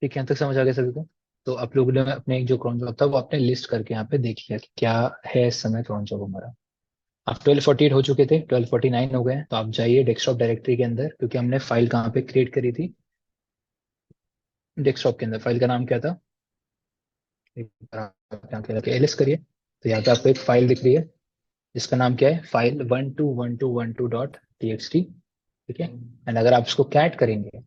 ठीक है, यहाँ तक समझ आ गया सभी को? तो आप लोगों ने अपने एक जो cron जॉब था वो आपने लिस्ट करके यहाँ पे देख लिया कि क्या है इस समय cron जॉब हमारा। आप 1248 हो चुके थे, 1249 हो गए हैं, तो आप जाइए डेस्कटॉप डायरेक्टरी के अंदर, क्योंकि हमने फाइल कहाँ पे क्रिएट करी थी। डेस्कटॉप के अंदर फाइल का नाम क्या था? एक बार आप यहाँ पे एलिस करिए, तो यहाँ पे आपको एक फाइल दिख रही है जिसका नाम क्या है, फाइल 121212.txt। ठीक है, एंड अगर आप इसको कैट करेंगे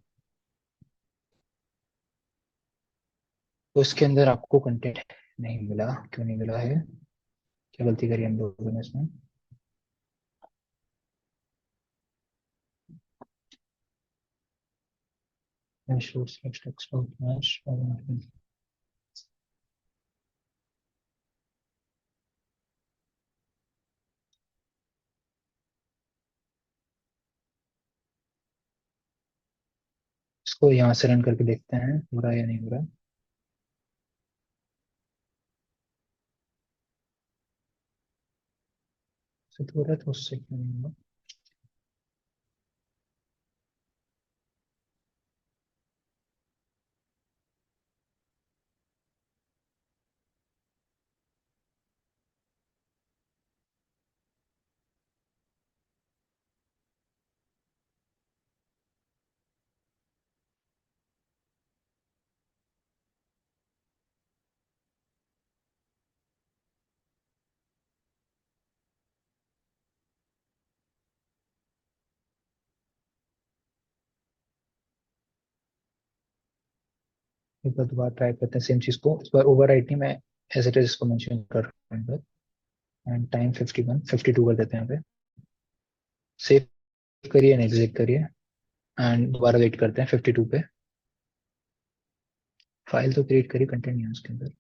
तो इसके अंदर आपको कंटेंट नहीं मिला। क्यों नहीं मिला है? क्या गलती करी हम लोगों ने इसमें? इसको यहाँ से रन करके देखते हैं हो रहा है या नहीं हो रहा है। उससे तो हो रहा है, तो उससे क्यों नहीं हुआ? एक बार दोबारा ट्राई करते हैं सेम चीज को, इस बार ओवर राइट नहीं, मैं एज इट इज इसको मेंशन कर रहा हूँ। एंड टाइम 51 52 कर देते हैं यहाँ पे। सेव करिए, एग्जिट करिए, एंड दोबारा वेट करते हैं 52 पे। फाइल तो क्रिएट करिए, कंटेंट नहीं है उसके अंदर।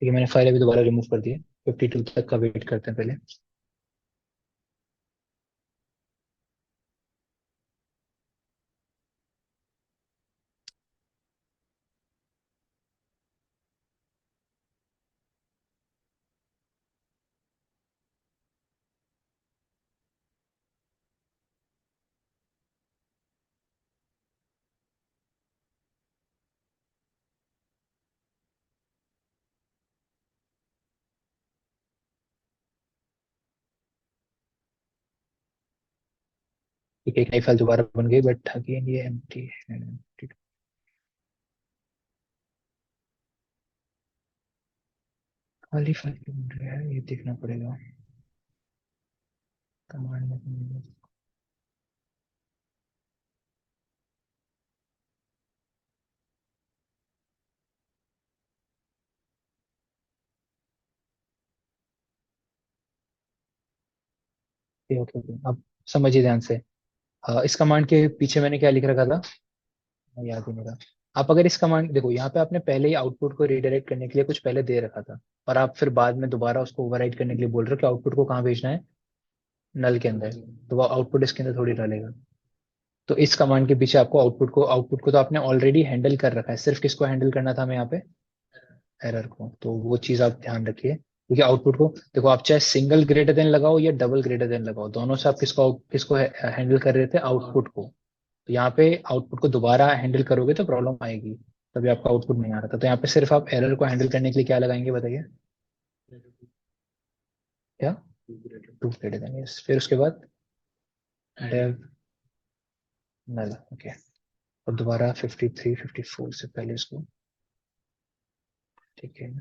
ठीक है, मैंने फाइल अभी दोबारा रिमूव कर दी है। 52 तक का वेट करते हैं पहले। ठीक है, एक नई फाइल दोबारा बन गई, बट अगेन ये एम्प्टी है। खाली फाइल क्यों बन रहा है, ये देखना पड़ेगा। कमांड में ओके ओके, अब समझिए ध्यान से। इस कमांड के पीछे मैंने क्या लिख रखा था, मैं याद ही नहीं रहा। आप अगर इस कमांड देखो, यहाँ पे आपने पहले ही आउटपुट को रिडायरेक्ट करने के लिए कुछ पहले दे रखा था, और आप फिर बाद में दोबारा उसको ओवरराइट करने के लिए बोल रहे हो कि आउटपुट को कहाँ भेजना है, नल के अंदर। तो वो आउटपुट इसके अंदर थोड़ी डालेगा। तो इस कमांड के पीछे आपको आउटपुट को तो आपने ऑलरेडी हैंडल कर रखा है, सिर्फ किसको हैंडल करना था हमें यहाँ पे, एरर को। तो वो चीज आप ध्यान रखिए, क्योंकि आउटपुट को देखो, आप चाहे सिंगल ग्रेटर देन लगाओ या डबल ग्रेटर देन लगाओ, दोनों से आप किसको हैंडल कर रहे थे, आउटपुट को। तो यहाँ पे आउटपुट को दोबारा हैंडल करोगे तो प्रॉब्लम आएगी, तभी आपका आउटपुट नहीं आ रहा था। तो यहाँ पे सिर्फ आप एरर को हैंडल करने के लिए क्या लगाएंगे बताइए? क्या? Two greater than, yes. फिर उसके बाद डेव नल, ओके। और दोबारा 53 54 से पहले इसको, ठीक है।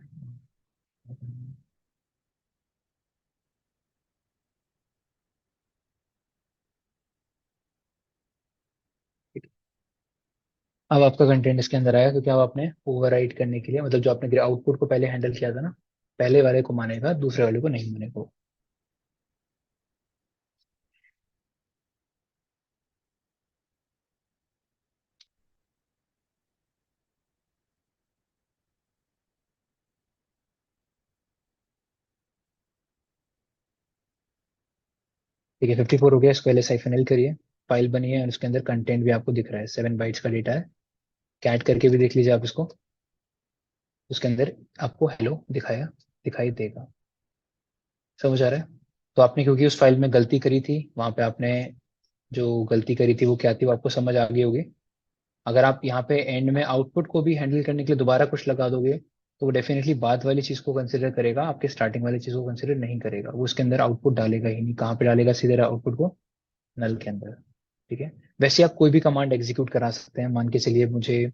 अब आपका कंटेंट इसके अंदर आया, क्योंकि अब आपने ओवरराइट करने के लिए, मतलब जो आपने आउटपुट को पहले हैंडल किया था ना, पहले वाले को मानेगा, दूसरे वाले को नहीं मानेगा। ठीक है, 54 हो गया, इसको पहले साइफिनल करिए। फाइल बनी है और उसके अंदर कंटेंट भी आपको दिख रहा है, 7 बाइट्स का डेटा है। कैट करके भी देख लीजिए आप इसको, उसके अंदर आपको हेलो दिखाया दिखाई देगा। समझ आ रहा है? तो आपने क्योंकि उस फाइल में गलती करी थी, वहां पे आपने जो गलती करी थी वो क्या थी वो आपको समझ आ गई होगी। अगर आप यहाँ पे एंड में आउटपुट को भी हैंडल करने के लिए दोबारा कुछ लगा दोगे, तो वो डेफिनेटली बाद वाली चीज को कंसिडर करेगा, आपके स्टार्टिंग वाली चीज को कंसिडर नहीं करेगा। वो उसके अंदर आउटपुट डालेगा ही नहीं। कहाँ पे डालेगा? सीधे आउटपुट को नल के अंदर। ठीक है। वैसे आप कोई भी कमांड एग्जीक्यूट करा सकते हैं। मान के चलिए मुझे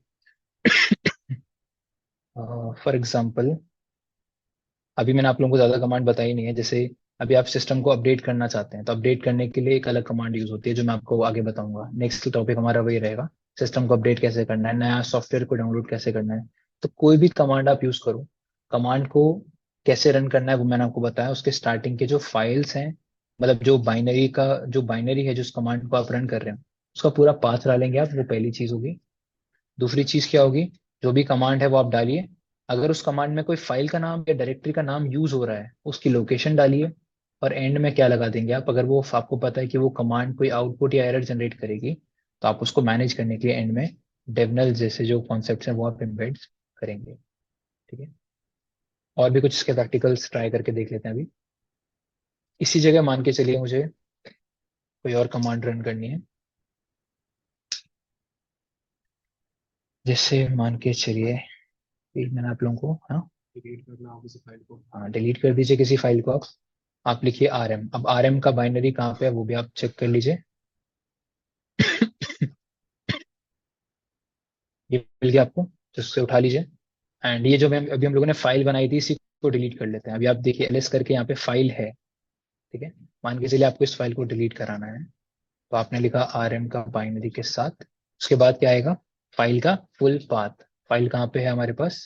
फॉर एग्जाम्पल, अभी मैंने आप लोगों को ज्यादा कमांड बताई नहीं है। जैसे अभी आप सिस्टम को अपडेट करना चाहते हैं, तो अपडेट करने के लिए एक अलग कमांड यूज होती है जो मैं आपको आगे बताऊंगा। नेक्स्ट टॉपिक हमारा वही रहेगा, सिस्टम को अपडेट कैसे करना है, नया सॉफ्टवेयर को डाउनलोड कैसे करना है। तो कोई भी कमांड आप यूज करो, कमांड को कैसे रन करना है वो मैंने आपको बताया। उसके स्टार्टिंग के जो फाइल्स हैं, मतलब जो बाइनरी का जो बाइनरी है जिस कमांड को आप रन कर रहे हैं, उसका पूरा पाथ डालेंगे आप। वो पहली चीज होगी। दूसरी चीज क्या होगी? जो भी कमांड है वो आप डालिए। अगर उस कमांड में कोई फाइल का नाम या डायरेक्टरी का नाम यूज हो रहा है, उसकी लोकेशन डालिए। और एंड में क्या लगा देंगे आप? अगर वो आपको पता है कि वो कमांड कोई आउटपुट या एरर जनरेट करेगी, तो आप उसको मैनेज करने के लिए एंड में डेवनल जैसे जो कॉन्सेप्ट हैं वो आप एम्बेड करेंगे। ठीक है। और भी कुछ इसके प्रैक्टिकल्स ट्राई करके देख लेते हैं अभी। इसी जगह मान के चलिए मुझे कोई और कमांड रन करनी है। जैसे मान के चलिए कि मैंने आप लोगों को, हाँ, डिलीट करना हो किसी फाइल को, हाँ डिलीट कर दीजिए किसी फाइल को आप लिखिए आरएम। अब आरएम का बाइनरी कहाँ पे है वो भी आप चेक कर लीजिए। ये मिल गया आपको, तो उससे उठा लीजिए। एंड ये जो मैं अभी हम लोगों ने फाइल बनाई थी, इसी को डिलीट कर लेते हैं। अभी आप देखिए एलएस करके यहाँ पे फाइल है। ठीक है। मान के चलिए आपको इस फाइल को डिलीट कराना है, तो आपने लिखा आरएम का बाइनरी के साथ। उसके बाद क्या आएगा? फाइल का फुल पाथ। फाइल कहाँ पे है हमारे पास?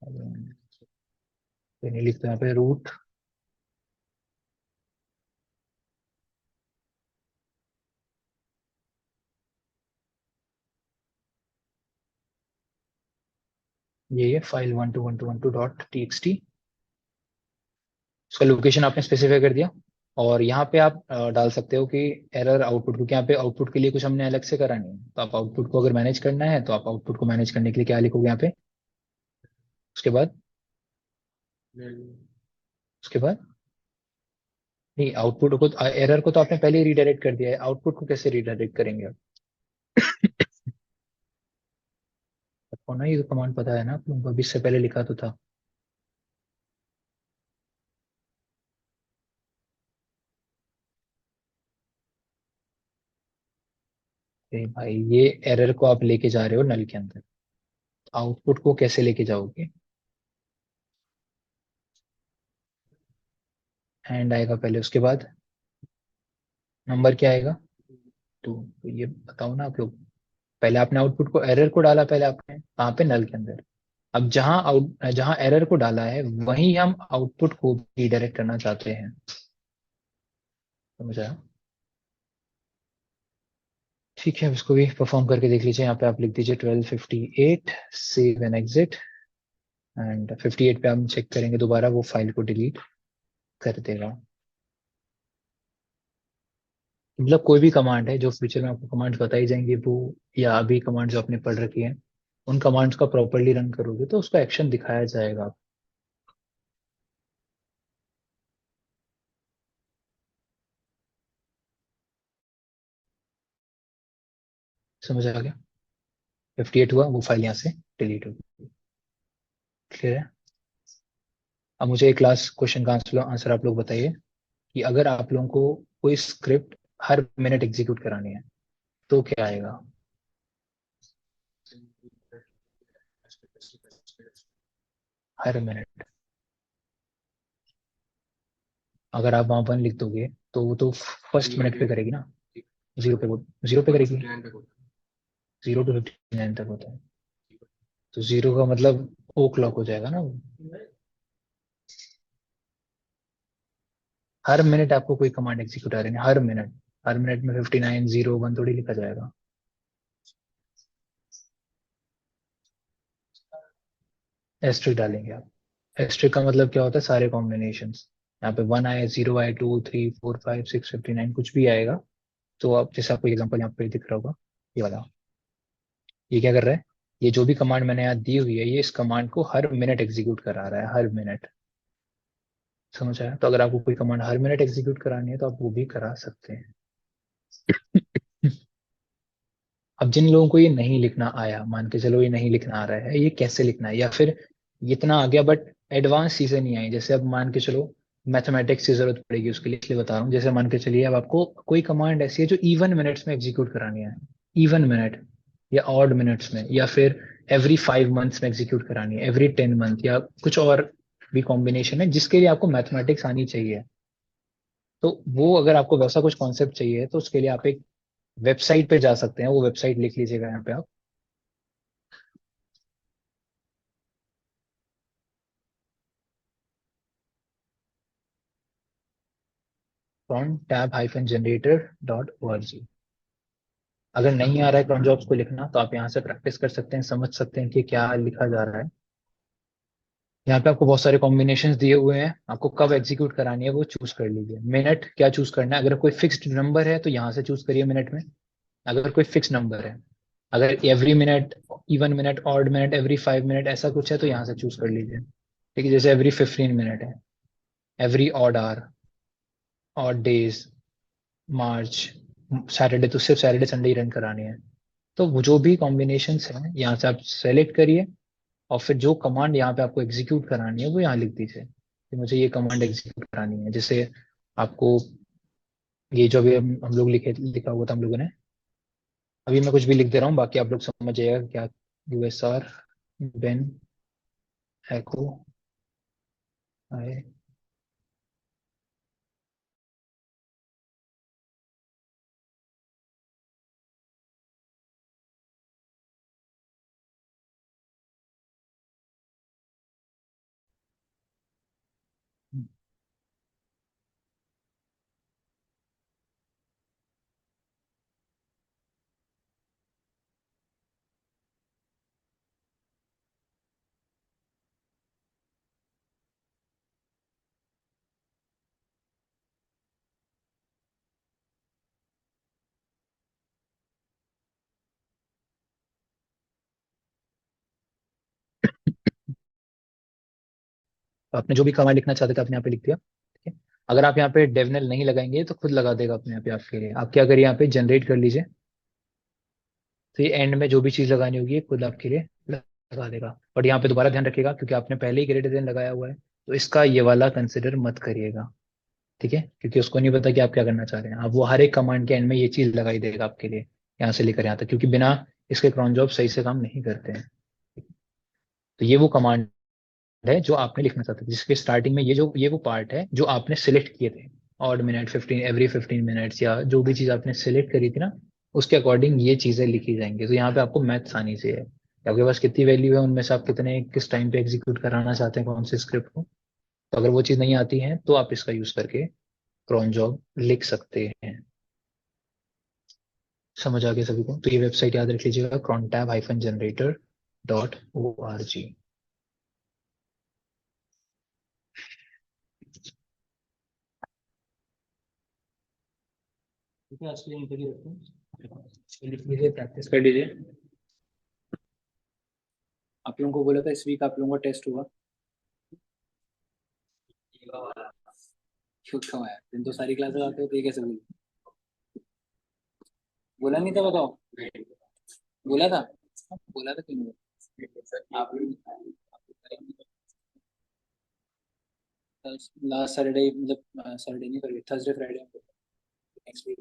तो नहीं लिखते यहाँ पे रूट। ये फाइल 121212.txt। उसका लोकेशन आपने स्पेसिफाई कर दिया। और यहाँ पे आप डाल सकते हो कि एरर आउटपुट, क्योंकि यहाँ पे आउटपुट के लिए कुछ हमने अलग से करा नहीं है। तो आप आउटपुट को अगर मैनेज करना है, तो आप आउटपुट को मैनेज करने के लिए क्या लिखोगे यहाँ पे? उसके बाद, उसके बाद नहीं, आउटपुट को, एरर को तो आपने पहले ही रिडायरेक्ट कर दिया है। आउटपुट को कैसे रिडायरेक्ट करेंगे आप? आपको ना ये कमांड पता है ना आप लोगों को? अभी इससे पहले लिखा तो था। अरे भाई, ये एरर को आप लेके जा रहे हो नल के अंदर, आउटपुट को कैसे लेके जाओगे? एंड आएगा पहले, उसके बाद नंबर क्या आएगा? तो ये बताओ ना आप लोग। पहले आपने आउटपुट को, एरर को डाला पहले आपने कहाँ पे? नल के अंदर। अब जहां एरर को डाला है वहीं हम आउटपुट को रिडायरेक्ट करना चाहते हैं। समझ आया? ठीक है, अब इसको भी परफॉर्म करके देख लीजिए। यहाँ पे आप लिख दीजिए 1258, सेव एंड एग्जिट। एंड 58 पे हम चेक करेंगे दोबारा, वो फाइल को डिलीट कर देगा। मतलब कोई भी कमांड है जो फ्यूचर में आपको कमांड्स बताई जाएंगी वो, या अभी कमांड जो आपने पढ़ रखी है, उन कमांड्स का प्रॉपरली रन करोगे तो उसका एक्शन दिखाया जाएगा। समझ आ गया? 58 हुआ, वो फाइल यहाँ से डिलीट हो गई। क्लियर है? अब मुझे एक लास्ट क्वेश्चन का आंसर आंसर आप लोग बताइए कि अगर आप लोगों को कोई स्क्रिप्ट हर मिनट एग्जीक्यूट करानी है, तो क्या आएगा? हर मिनट। अगर आप वहां 1 लिख दोगे, तो वो तो फर्स्ट मिनट पे करेगी ना। जीरो पे करेगी। 0 to 59 तक होता है। तो जीरो का मतलब ओ क्लॉक हो जाएगा ना वो। हर मिनट आपको कोई कमांड एग्जीक्यूट आ रही है, हर मिनट। हर मिनट में 59 0 1 थोड़ी लिखा जाएगा। एस्ट्रिक डालेंगे आप। एस्ट्रिक का मतलब क्या होता है? सारे कॉम्बिनेशन। यहाँ पे 1 आए, 0 आए, 2 3 4 5 6 59, कुछ भी आएगा, तो आप जैसे आपको एग्जांपल यहाँ पे दिख रहा होगा, ये वाला, ये क्या कर रहा है, ये जो भी कमांड मैंने यहाँ दी हुई है, ये इस कमांड को हर मिनट एग्जीक्यूट करा रहा है, हर मिनट। समझ आया? तो अगर आपको कोई कमांड हर मिनट एग्जीक्यूट करानी है तो आप वो भी करा सकते हैं। अब जिन लोगों को ये नहीं लिखना आया, मान के चलो ये नहीं लिखना आ रहा है, ये कैसे लिखना है, या फिर इतना आ गया बट एडवांस चीजें नहीं आई, जैसे अब मान के चलो मैथमेटिक्स की जरूरत पड़ेगी उसके लिए, इसलिए बता रहा हूँ। जैसे मान के चलिए अब आपको कोई कमांड ऐसी है जो इवन मिनट्स में एग्जीक्यूट करानी है, इवन मिनट, या ऑड मिनट्स में, या फिर एवरी 5 मंथ्स में एग्जीक्यूट करानी है, एवरी 10 मंथ, या कुछ और भी कॉम्बिनेशन है जिसके लिए आपको मैथमेटिक्स आनी चाहिए। तो वो अगर आपको वैसा कुछ कॉन्सेप्ट चाहिए तो उसके लिए आप एक वेबसाइट पे जा सकते हैं, वो वेबसाइट लिख लीजिएगा यहाँ पे आप, cron tab-generator.org। अगर नहीं आ रहा है cron jobs को लिखना तो आप यहाँ से प्रैक्टिस कर सकते हैं, समझ सकते हैं कि क्या लिखा जा रहा है। यहाँ पे आपको बहुत सारे कॉम्बिनेशंस दिए हुए हैं, आपको कब एग्जीक्यूट करानी है वो चूज कर लीजिए। मिनट क्या चूज करना है, अगर कोई फिक्स्ड नंबर है तो यहाँ से चूज करिए मिनट में, अगर कोई फिक्स नंबर है। अगर every minute, even minute, odd minute, every 5 minute ऐसा कुछ है तो यहाँ से चूज कर लीजिए। ठीक है, जैसे एवरी 15 मिनट है, every odd hour, odd days, March, Saturday, तो सिर्फ सैटरडे संडे ही रन करानी है। तो वो जो भी कॉम्बिनेशन है यहाँ से आप सेलेक्ट करिए, और फिर जो कमांड यहाँ पे आपको एग्जीक्यूट करानी है वो यहाँ लिख दीजिए कि मुझे ये कमांड एग्जीक्यूट करानी है। जैसे आपको ये जो अभी हम लोग लिखा हुआ था हम लोगों ने, अभी मैं कुछ भी लिख दे रहा हूँ, बाकी आप लोग समझ जाइएगा क्या। यूएसआर बेन एको आई। तो आपने जो भी कमांड लिखना चाहते थे आपने यहाँ पे लिख दिया। ठीक है, अगर आप यहाँ पे डेविनल नहीं लगाएंगे तो खुद लगा देगा अपने यहाँ पे आपके लिए। आप क्या करिए, यहाँ पे जनरेट कर लीजिए, तो ये एंड में जो भी चीज लगानी होगी ये खुद आपके लिए लगा देगा। बट यहाँ पे दोबारा ध्यान रखिएगा क्योंकि आपने पहले ही ग्रेटर देन लगाया हुआ है, तो इसका ये वाला कंसिडर मत करिएगा। ठीक है, क्योंकि उसको नहीं पता कि आप क्या करना चाह रहे हैं। आप वो हर एक कमांड के एंड में ये चीज लगाई देगा आपके लिए, यहाँ से लेकर यहाँ तक, क्योंकि बिना इसके क्रॉन जॉब सही से काम नहीं करते हैं। तो ये वो कमांड है जो आपने लिखना चाहते थे, जिसके स्टार्टिंग में ये वो पार्ट है जो आपने सिलेक्ट किए थे, ऑड मिनट, 15 एवरी 15 मिनट्स, या जो भी चीज आपने सिलेक्ट करी थी ना, उसके अकॉर्डिंग ये चीजें लिखी जाएंगी। तो यहाँ पे आपको मैथ्स आनी चाहिए कि आपके पास कितनी वैल्यू है, उनमें से आप कितने किस टाइम पे एग्जीक्यूट कराना चाहते हैं कौन से स्क्रिप्ट को। तो अगर वो चीज नहीं आती है तो आप इसका यूज करके क्रॉन जॉब लिख सकते हैं। समझ आ गया सभी को? तो ये वेबसाइट याद रख लीजिएगा, crontab-generator.org। ठीक है, आज के लिए यहीं तक ही रखते हैं, लिख लीजिए, प्रैक्टिस कर लीजिए। आप लोगों को बोला था इस वीक आप लोगों का टेस्ट होगा। क्यों क्यों है, दिन तो सारी क्लासेस आते हो तो ये कैसे बोल, बोला नहीं था बताओ, बोला था, बोला था क्यों नहीं बोला? आप लास्ट सैटरडे, मतलब सैटरडे नहीं, करिए थर्सडे फ्राइडे नेक्स्ट वीक।